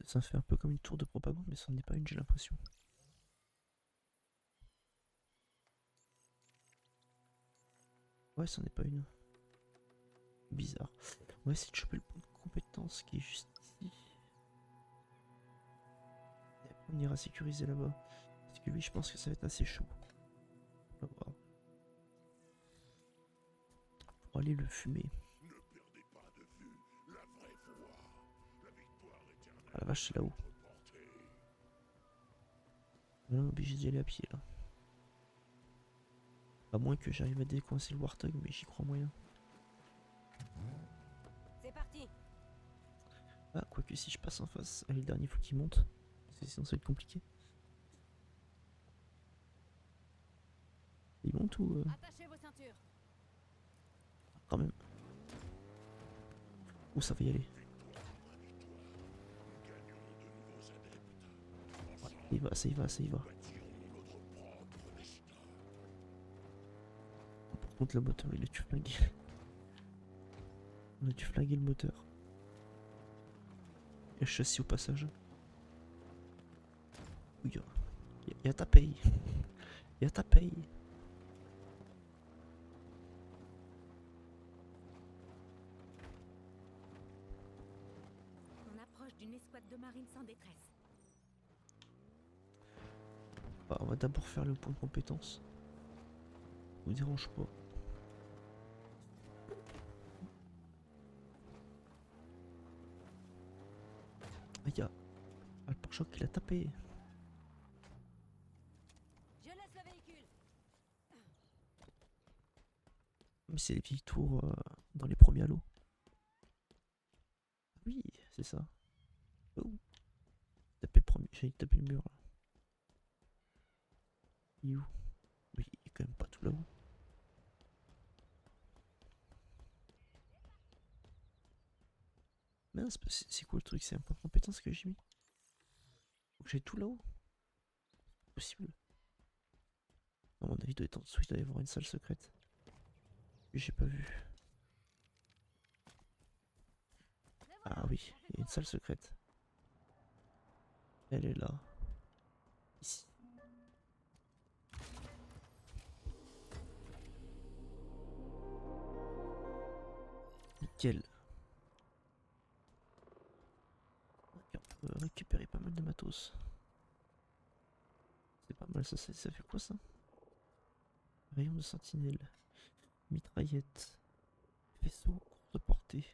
Ça fait un peu comme une tour de propagande, mais ça n'en est pas une, j'ai l'impression. Ouais, ça n'en est pas une. Bizarre. On va essayer de choper le point de compétence qui est juste ici. Et après, on ira sécuriser là-bas. Parce que lui, je pense que ça va être assez chaud. On va voir. Pour aller le fumer. Ah la vache, c'est là-haut. On est obligé d'y aller à pied là. À moins que j'arrive à décoincer le Warthog, mais j'y crois moyen. C'est parti. Ah, quoique si je passe en face, allez, le dernier faut qu'il monte. Sinon ça va être compliqué. Il monte ou Attachez vos ceintures! quand même. Où ça va y aller? Ouais, il va, ça y va, ça y va. Par contre le moteur il a dû flinguer. On a dû flinguer le moteur. Et le châssis au passage. Oui, il y a ta paye. Il y a ta paye. On approche d'une escouade de marines en détresse. Bah, on va d'abord faire le point de compétence. Vous dérange pas. Ah, il y a le pare-choc qui l'a tapé. Je laisse le véhicule. Mais c'est les vieilles tours dans les premiers Halo. Oui, c'est ça. Oh. Taper le premier. J'ai tapé le mur là. Il est où? Oui, il est quand même pas tout là-haut. Mince, c'est quoi le truc? C'est un point de compétence que j'ai mis. Faut que j'aille tout là-haut. C'est possible. À mon avis, il doit être en dessous, il doit y avoir une salle secrète. Que j'ai pas vu. Ah oui, il y a une salle secrète. Elle est là. Ici. Nickel. Ok, on peut récupérer pas mal de matos. C'est pas mal, ça fait quoi ça? Rayon de sentinelle. Mitraillette. Vaisseau courte portée.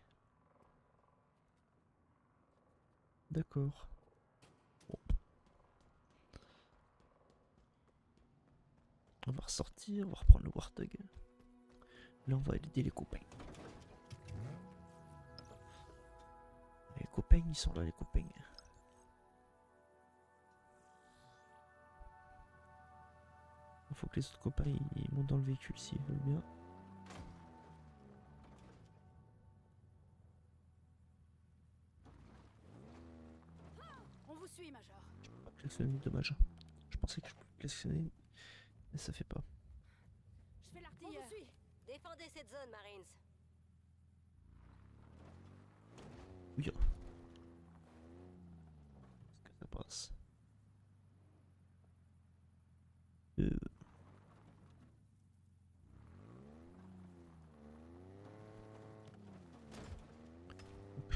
D'accord. Bon. On va ressortir, on va reprendre le Warthog. Là on va aider les copains. Les copains, ils sont là les copains. Il faut que les autres copains ils montent dans le véhicule s'ils veulent bien. On vous suit, Major. Pas klaxonner, dommage. Je pensais que je pouvais klaxonner, mais ça fait pas. Je fais On l'artilleur. vous suit. Défendez cette zone, Marines. Oui. Est-ce que ça passe?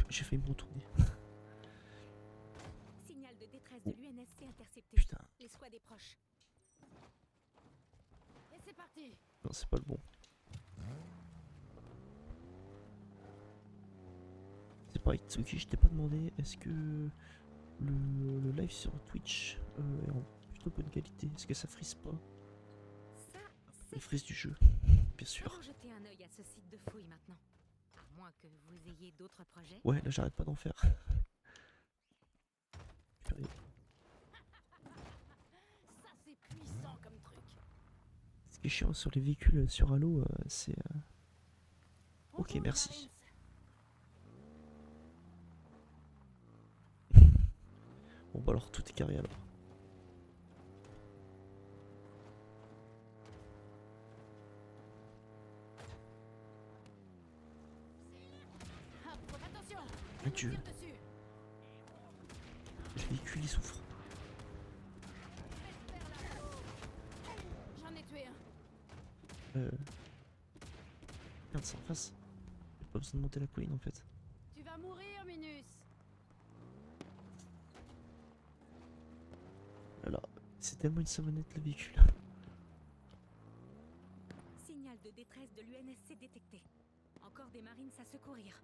J'ai failli me retourner. Signal de détresse de l'UNSC intercepté. Putain, L'escouade est proche. Et c'est parti. non, c'est pas le bon. C'est pareil, Tsuki, je t'ai pas demandé, est-ce que le live sur Twitch est en plutôt bonne qualité? Est-ce que ça frise pas? Ça, Les c'est frises du jeu, bien sûr. Allons jeter un œil à ce site de fouille maintenant. À moins que vous ayez d'autres projets. Ouais, là j'arrête pas d'en faire. Purée. Ça, c'est puissant comme truc. Ce qui est chiant sur les véhicules sur Halo, c'est... On Ok, roule, merci. Marines. Bon bah alors tout est carré alors. Attention. Mon Dieu, Tire dessus. le véhicule il souffre. J'en ai tué un. Regarde ça en face. J'ai pas besoin de monter la colline en fait. Tu vas mourir, Minus. Voilà, c'est tellement une savonnette le véhicule. Signal de détresse de l'UNSC détecté. Encore des marines à secourir.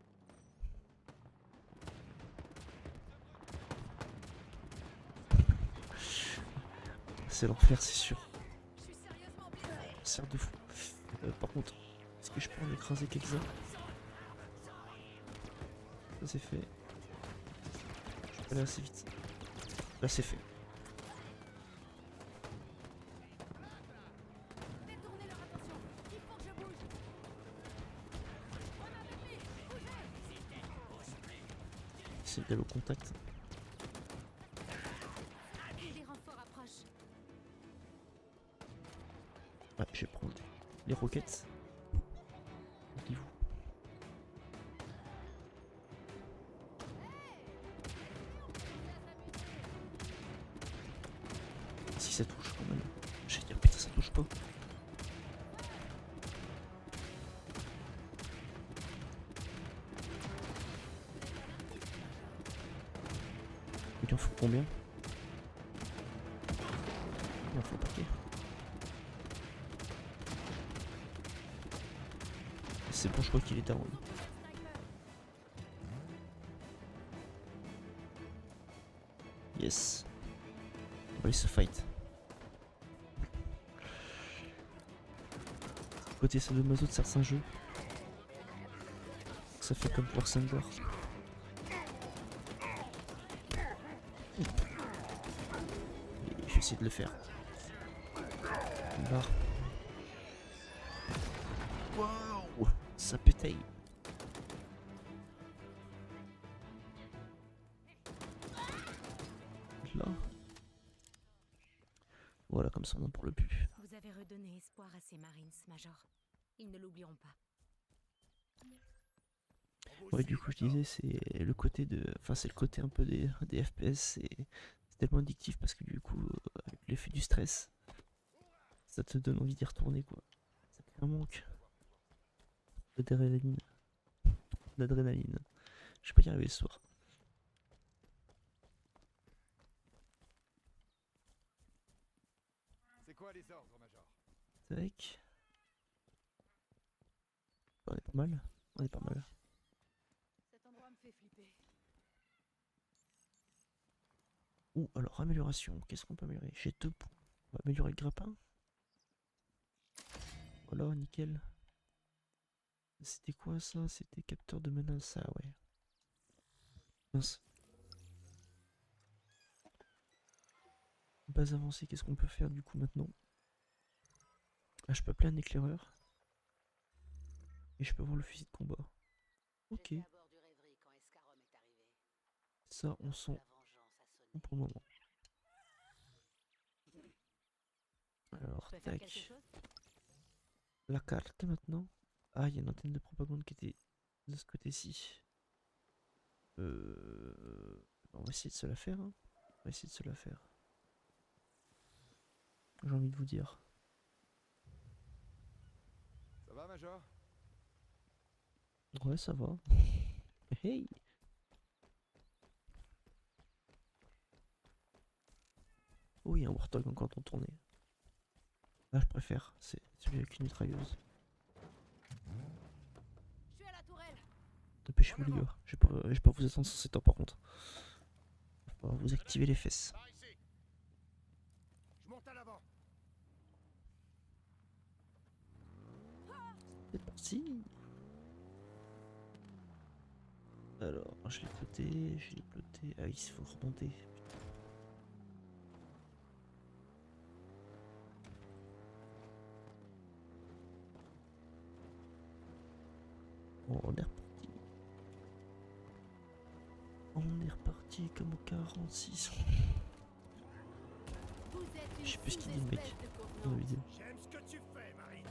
C'est l'enfer, c'est sûr. Je suis sérieusement blessé. Sert de fou. Par contre, est-ce que je peux en écraser quelques-uns? Ça c'est fait. Je vais aller assez vite. Là c'est fait. Détournez leur attention. Il faut que je bouge. On a l'ennemi. Bougez. C'est d'aller au contact. Les renforts approchent. Ouais, je vais prendre les roquettes. Rendez-vous. Si ça touche quand même. Je vais dire putain ça touche pas. Il en faut combien? Il en faut un paquet. C'est bon, je crois qu'il est down. Yes. On va aller se fight. Côté sadomaso de certains jeux. Ça fait comme War Thunder. Et je vais essayer de le faire. Là. Waouh, ça pétaille. Là. Voilà, comme ça on a pour le but. Vous avez redonné espoir à ces marines, Major. Ils ne l'oublieront pas. Ouais, du coup, je disais, c'est le côté de. Enfin, c'est le côté un peu des FPS. C'est tellement addictif parce que du coup, avec l'effet du stress, ça te donne envie d'y retourner, quoi. Ça crée un manque d'adrénaline. D'adrénaline. Je vais pas y arriver ce soir. les ordres, Major. Tac. On est pas mal. On est pas mal. Cet endroit me fait flipper. Ouh, alors amélioration. Qu'est-ce qu'on peut améliorer? J'ai 2 points. On va améliorer le grappin. Voilà, nickel. C'était quoi ça? C'était capteur de menace, ça, ouais. Mince. Base avancée, qu'est-ce qu'on peut faire du coup maintenant? Ah, je peux appeler un éclaireur. Et je peux voir le fusil de combat. Ok. J'étais à bord du Rêverie quand Escarom est arrivé. Ça, on sent La vengeance a sonné. pour le moment. Alors, Je peux faire quelque tac. chose? La carte maintenant. Ah, il y a une antenne de propagande qui était de ce côté-ci. On va essayer de se la faire. Hein. On va essayer de se la faire. J'ai envie de vous dire. Ça va, Major? Ouais, ça va. Hey! Oh, il y a un Warthog encore en tournée. Là, je préfère. C'est celui avec une mitrailleuse. Je suis à la tourelle. Dépêchez-vous, les gars. Je vais pas vous attendre sur ces temps, par contre. On va vous activer les fesses. Par ici. Je monte à l'avant. C'est parti. Alors, je l'ai ploté, Ah, il faut remonter. Bon, on est reparti. On est reparti comme au 46. Vous êtes une Je sais plus ce qu'il dit le mec sous-espèce de dans la contenance. vidéo. J'aime ce que tu fais, Marie.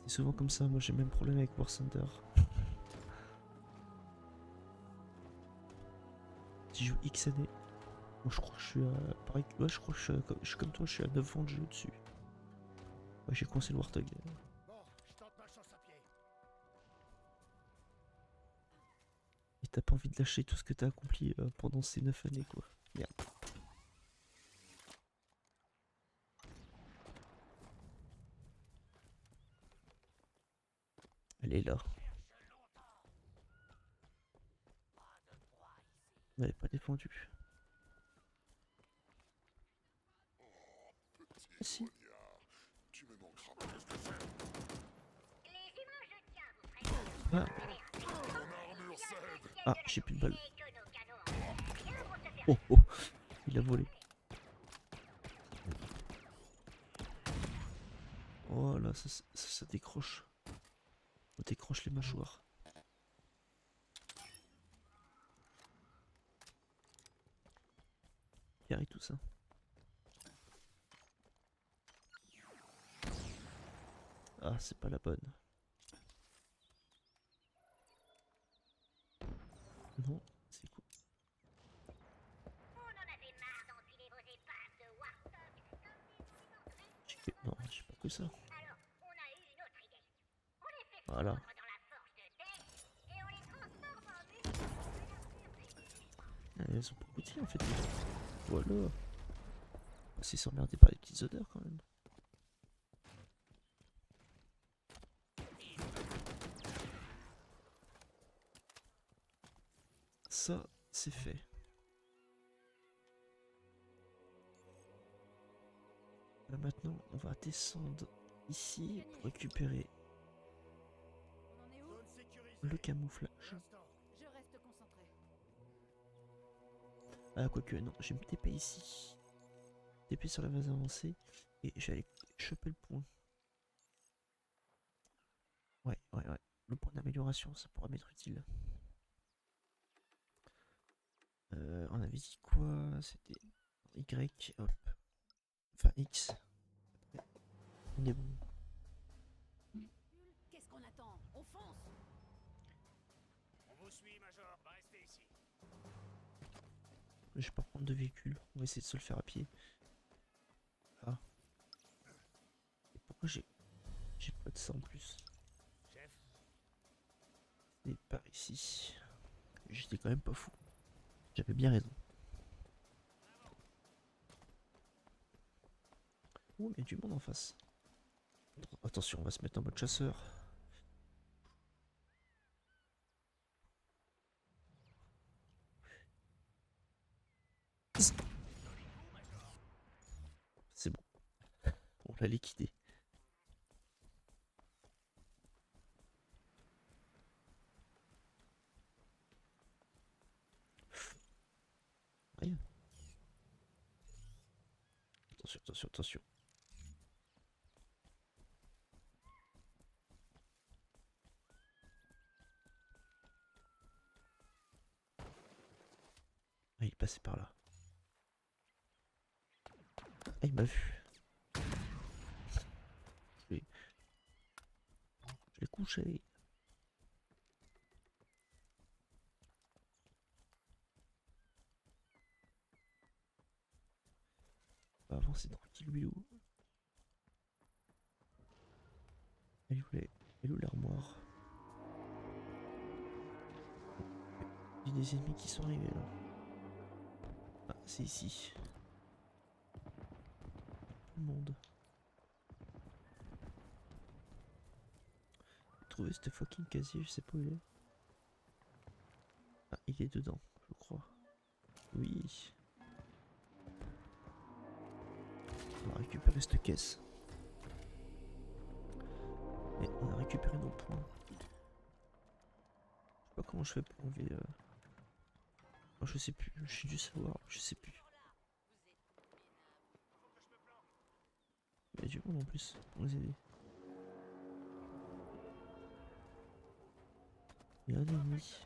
C'est souvent comme ça, moi j'ai le même problème avec War Thunder. Si je joue X années, moi je crois que je suis à. Pareil, ouais, je crois que je suis comme toi, je suis à 9 ans de jeu dessus. Ouais, j'ai coincé le Warthog. Bon, je tente ma chance à pied. Et t'as pas envie de lâcher tout ce que t'as accompli pendant ces 9 années, quoi. Merde. Elle est là. Elle n'est pas défendue. Ah, si. Tu me manqueras plus que ça. Ah, Ton armure cède. ah j'ai plus de balles. Oh, oh, il a volé. Oh là, ça décroche. On décroche les mâchoires. Carré tout ça. Ah, c'est pas la bonne. Non, c'est quoi? Non, j'ai pas que ça. Voilà. Elles sont pas goûtées en fait. Voilà. C'est s'emmerder par les petites odeurs quand même. Ça, c'est fait. Là maintenant, on va descendre ici pour récupérer On en est où? Zone sécurisée. le camouflage. Pour l'instant. Je reste concentré. Ah, quoique, non, je vais me TP ici. TP sur la base avancée. Et j'allais choper le point. Ouais. Le point d'amélioration, ça pourra m'être utile. On avait dit quoi? C'était Y, hop. Enfin, X. On est bon. Qu'est-ce qu'on attend? On fonce. On vous suit, Major. Restez ici. Je vais pas prendre de véhicule. On va essayer de se le faire à pied. Ah. Et pourquoi j'ai pas de ça en plus? Chef, Et par ici. J'étais quand même pas fou. J'avais bien raison. Oh, mais il y a du monde en face. Attention, on va se mettre en mode chasseur. C'est bon. On l'a liquidé. Rien. Attention, attention, attention. Ah, il est passé par là. Ah, il m'a vu. Je l'ai couché. On va avancer tranquille, lui où. Elle est où l'armoire? Il y a des ennemis qui sont arrivés là. Ah, c'est ici. Tout le monde. J'ai trouvé ce fucking casier, je sais pas où il est. Ah, il est dedans, je crois. Oui. On va récupérer cette caisse. Et on a récupéré nos points. Je sais pas comment je fais pour enlever... Oh, je sais plus, j'ai dû savoir, je sais plus. Il y a du monde en plus pour les aider. Il y a un ennemi.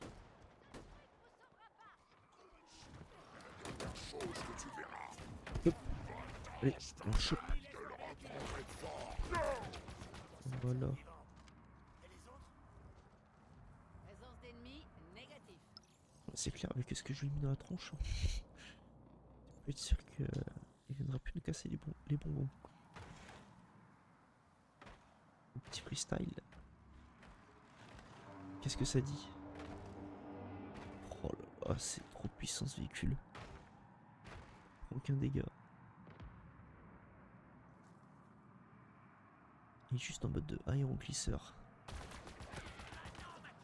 Hop. Allez, on chope. Voilà. Présence d'ennemis négatif. C'est clair avec ce que je lui ai mis dans la tronche. Tu peux être sûr qu'il viendra plus nous casser les bonbons. Un petit freestyle. Qu'est-ce que ça dit? Oh là là, c'est trop puissant ce véhicule. Aucun dégât. Il est juste en mode de aéroglisseur.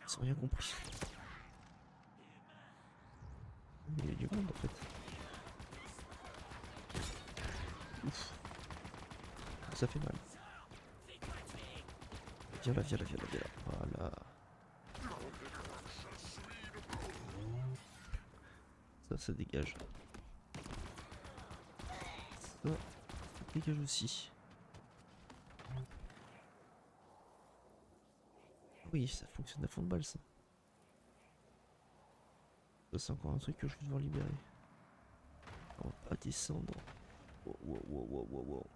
Ils ont rien compris. Il y a du monde en fait. Ouf. Ça fait mal. Viens là, viens là, viens là, viens là. Voilà. Ça dégage. Ça dégage aussi. Oui, ça fonctionne à fond de balle ça. Ça c'est encore un truc que je vais devoir libérer. On va pas descendre. Wow, wow, wow, wow, wow, wow.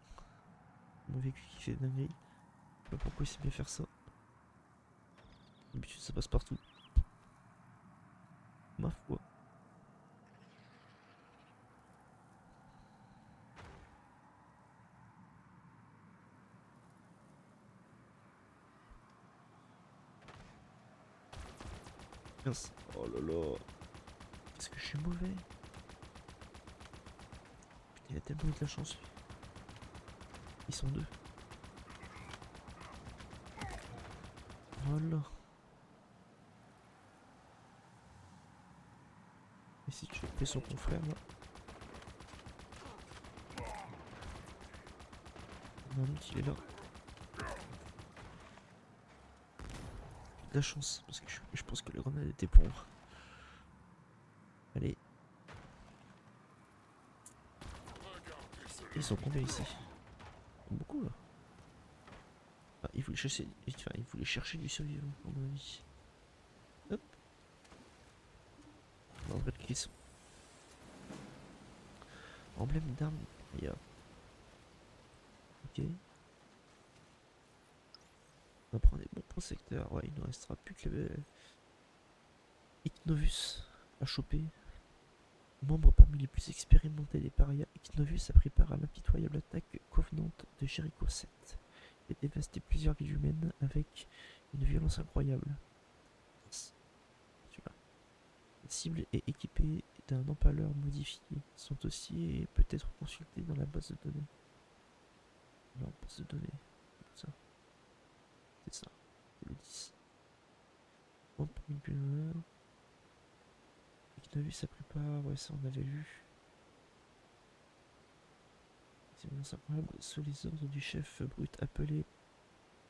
Mon véhicule qui fait dinguerie. Je sais pas pourquoi il sait bien faire ça. D'habitude ça passe partout. Ma foi. Mince. Oh là là. Est-ce que je suis mauvais? Putain, il a tellement eu de la chance lui. Ils sont deux. Voilà. Et si tu fais sur ton frère là. Non, l'autre il est là. De la chance, parce que je pense que le grenade était pour moi. Allez. Ils sont combien ici? Beaucoup là. Ah, ils voulaient chercher du survivant, à mon avis. Hop. On va qu'ils sont. Emblème d'arme. Il y a. Ok. On va prendre des bons points secteurs. Ouais, il ne restera plus que le Icnovus à choper. Membre parmi les plus expérimentés des parias, Icnovus a pris part à l'impitoyable attaque Covenant de Jericho 7 et dévasté plusieurs villes humaines avec une violence incroyable. La cible est équipée d'un empaleur modifié, sont aussi peut être consultés dans la base de données. Alors, base de données. Ça. C'est ça. C'est le 10. Hop, Ignovus ça prépare, ouais, ça on avait lu. C'est vraiment incroyable. Sous les ordres du chef brut appelé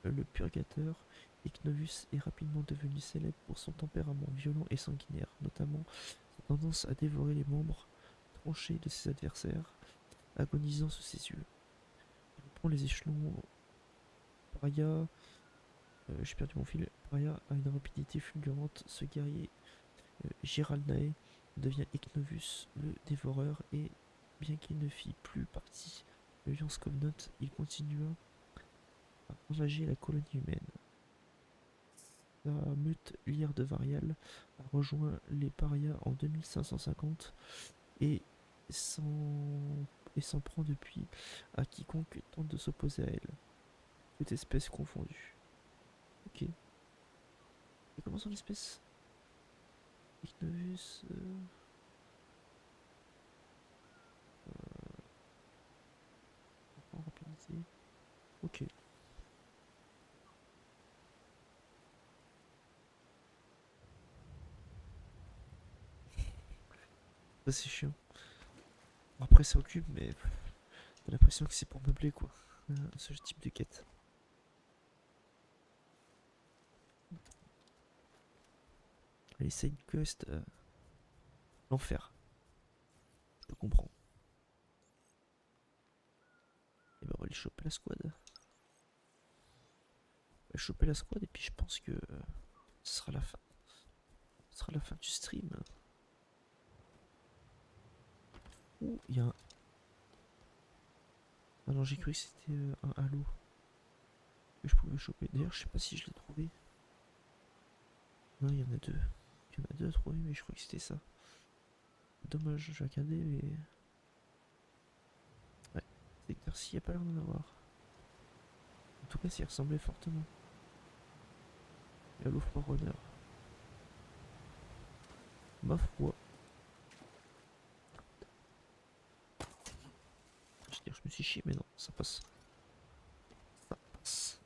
le Purgateur, Ignovus est rapidement devenu célèbre pour son tempérament violent et sanguinaire, notamment sa tendance à dévorer les membres tranchés de ses adversaires, agonisant sous ses yeux. Il reprend les échelons Paria, j'ai perdu mon fil, Paria a une rapidité fulgurante, ce guerrier Giraldae devient Ignovus le dévoreur et, bien qu'il ne fît plus partie de l'Alliance Covenant, il continua à engager la colonie humaine. Sa meute Lyre de Varial a rejoint les parias en 2550 et s'en prend depuis à quiconque tente de s'opposer à elle, toute espèce confondue. Ok. Et comment son espèce? Ignovus... en rapidité. Ok. Ça c'est chiant. Bon, après ça occupe, mais j'ai l'impression que c'est pour meubler quoi. Ce type de quête. Les side quests, l'enfer. Je le comprends. Et ben on va aller choper la squad. On va choper la squad et puis je pense que ce sera la fin. Ce sera la fin du stream. Ouh, il y a un... Ah non, j'ai cru que c'était un halo que je pouvais choper. D'ailleurs, je sais pas si je l'ai trouvé. Non, il y en a deux. Il y en a deux à trouver, mais je crois que c'était ça. Dommage, j'ai regardé, mais... Ouais, secteur-ci, il n'y a pas l'air d'en avoir. En tout cas, ça y ressemblait fortement. Halo Forerunner. Ma foi. Je veux dire, je me suis chié, mais non, ça passe. Ça passe.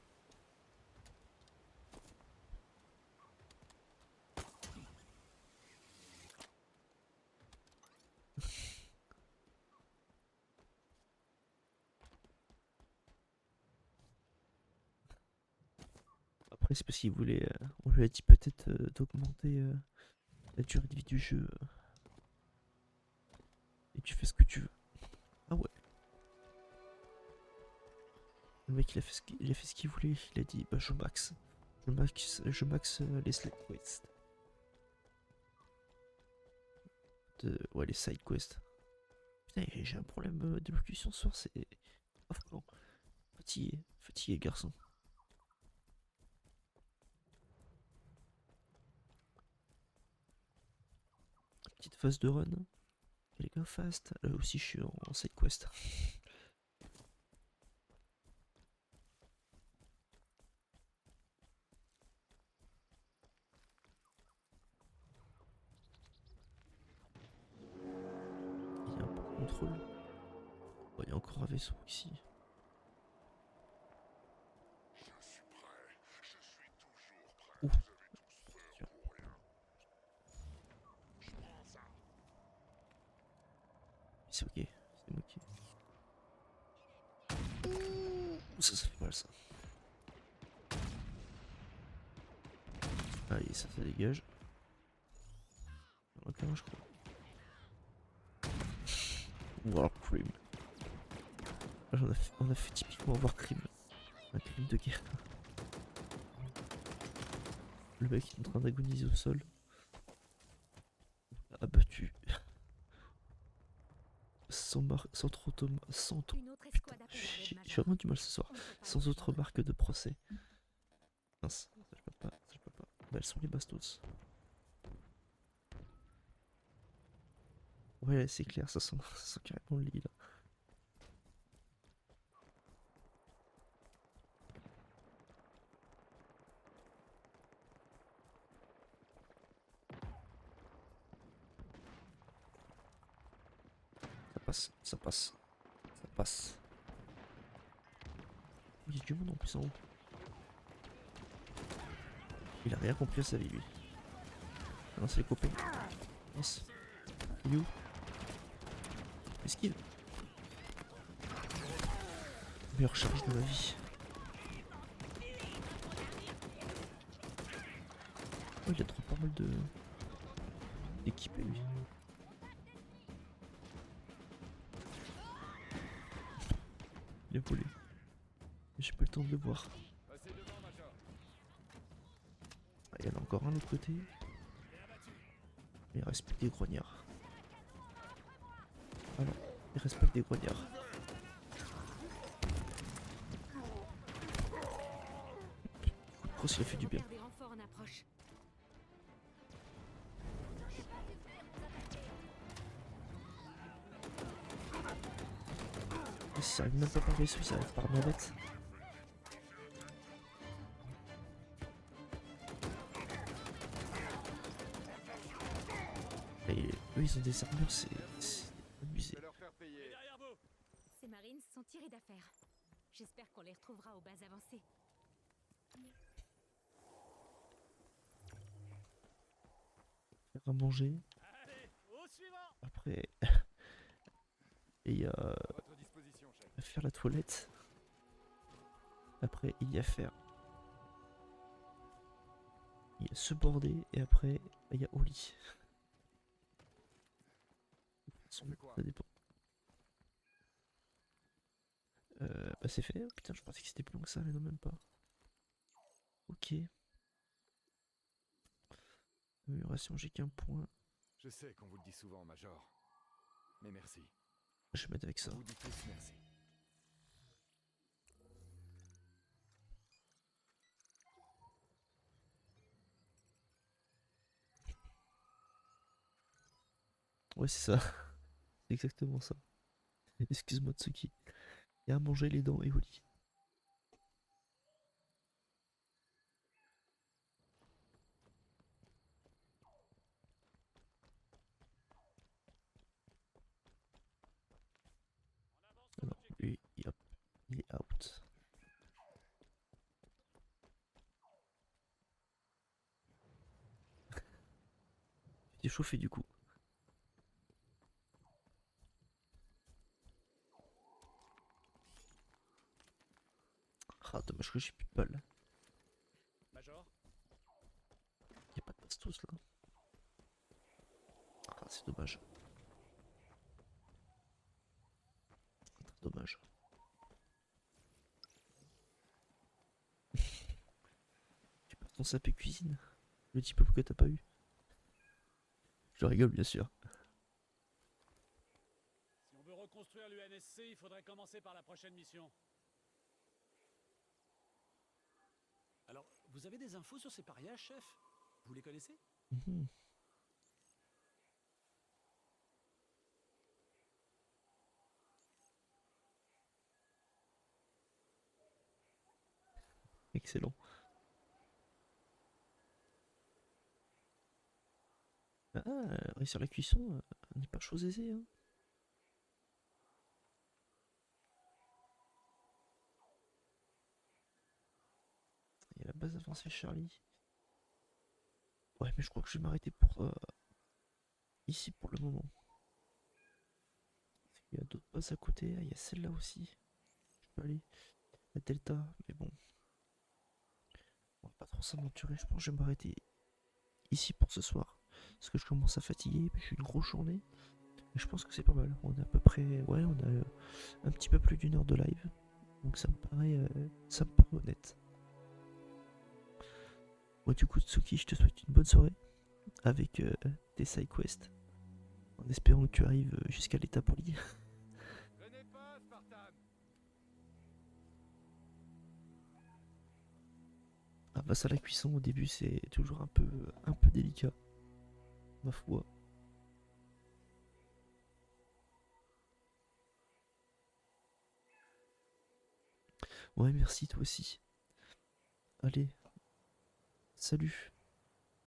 Après, c'est parce qu'il voulait. On lui a dit peut-être d'augmenter la durée de vie du jeu. Et tu fais ce que tu veux. Ah ouais. Le mec, il a fait ce qu'il voulait. Il a dit, bah je max. Je max les side quests. Ouais, les side quests. Putain, j'ai un problème d'élocution ce soir, c'est affolant. Fatigué garçon. Petite phase de run. Allez, go fast. Là aussi, je suis en side quest. Il y a un bon contrôle. Oh, il y a encore un vaisseau ici. Ouh. C'est ok, c'est moi qui... Ouh, ça fait mal ça. Allez, ça dégage. Encore un, je crois. Warcrim. On a fait typiquement Warcrim. Un crime de guerre. Le mec est en train d'agoniser au sol. Abattu. Sans trop... Une autre escouade appelle à l'aide, J'ai vraiment du mal ce soir. On ne peut pas Sans les autre perdre. marque de procès. Mince, ça je peux pas, ça je peux pas. Bah elles sont les bastos. Ouais c'est clair, ça sent carrément le lit là. Ça passe, ça passe, ça passe. Il y a du monde en plus en haut. Il a rien compris à sa vie lui. Ah non, c'est les copains. Yes. Il est où? Esquive. Meilleure charge de ma vie. Oh, il a trop pas mal de d'équipés lui. Il a volé. J'ai pas le temps de le voir. Passez devant, Major. Ah, il y en a encore un de l'autre côté. Il reste plus que des grognards. Alors, il reste pas que des grognards. Coup de crosse, il a fait du bien. Repère des renforts en approche. Ah, si ça arrive même pas par vaisseau, ça arrive par navette. Et eux ils ont des armures, c'est abusé. Je vais leur faire payer. Ces Marines sont tirés d'affaire. J'espère qu'on les retrouvera aux bases avancées. Faire à manger. Après, et il y a À votre disposition, chef. à faire la toilette. Après, il y a faire. Il y a se border et après, il y a au lit. Ça dépend. Bah c'est fait. Putain, je pensais que c'était plus long que ça, mais non, même pas. Ok. Amélioration, j'ai qu'un point. Je sais qu'on vous le dit souvent, Major. Mais merci. Je vais mettre avec ça. On vous dit tous merci. Ouais, c'est ça. C'est exactement ça. Excuse-moi, Tsuki. Et à manger les dents et au lit. Alors, lui, hop, il est out. Il est chauffé du coup. Ah, dommage que j'ai plus de balles. Major, Y'a pas de bastos là. Ah, c'est dommage. Très dommage. Tu perds ton sapé cuisine. Le petit peuple que t'as pas eu. Je rigole bien sûr. si on veut reconstruire l'UNSC, il faudrait commencer par la prochaine mission. Alors, vous avez des infos sur ces parias, chef? Vous les connaissez? Mhm. Excellent. Ah, réussir la cuisson n'est pas chose aisée. Hein. Il y a la base avancée Charlie. Ouais, mais je crois que je vais m'arrêter pour ici pour le moment. Il y a d'autres bases à côté. Il y a celle-là aussi. Je peux aller. La Delta, mais bon. On va pas trop s'aventurer. Je pense que je vais m'arrêter ici pour ce soir. Parce que je commence à fatiguer. Puis j'ai une grosse journée. Et je pense que c'est pas mal. On a à peu près. Ouais, on a un petit peu plus d'une heure de live. Donc ça me paraît honnête. Bon, du coup, Tsuki, je te souhaite une bonne soirée. Avec tes side quests. En espérant que tu arrives jusqu'à l'étape au lit. Venez pas, Spartan. Ah bah ça, la cuisson au début c'est toujours un peu délicat, ma foi. Ouais, merci toi aussi. Allez, salut.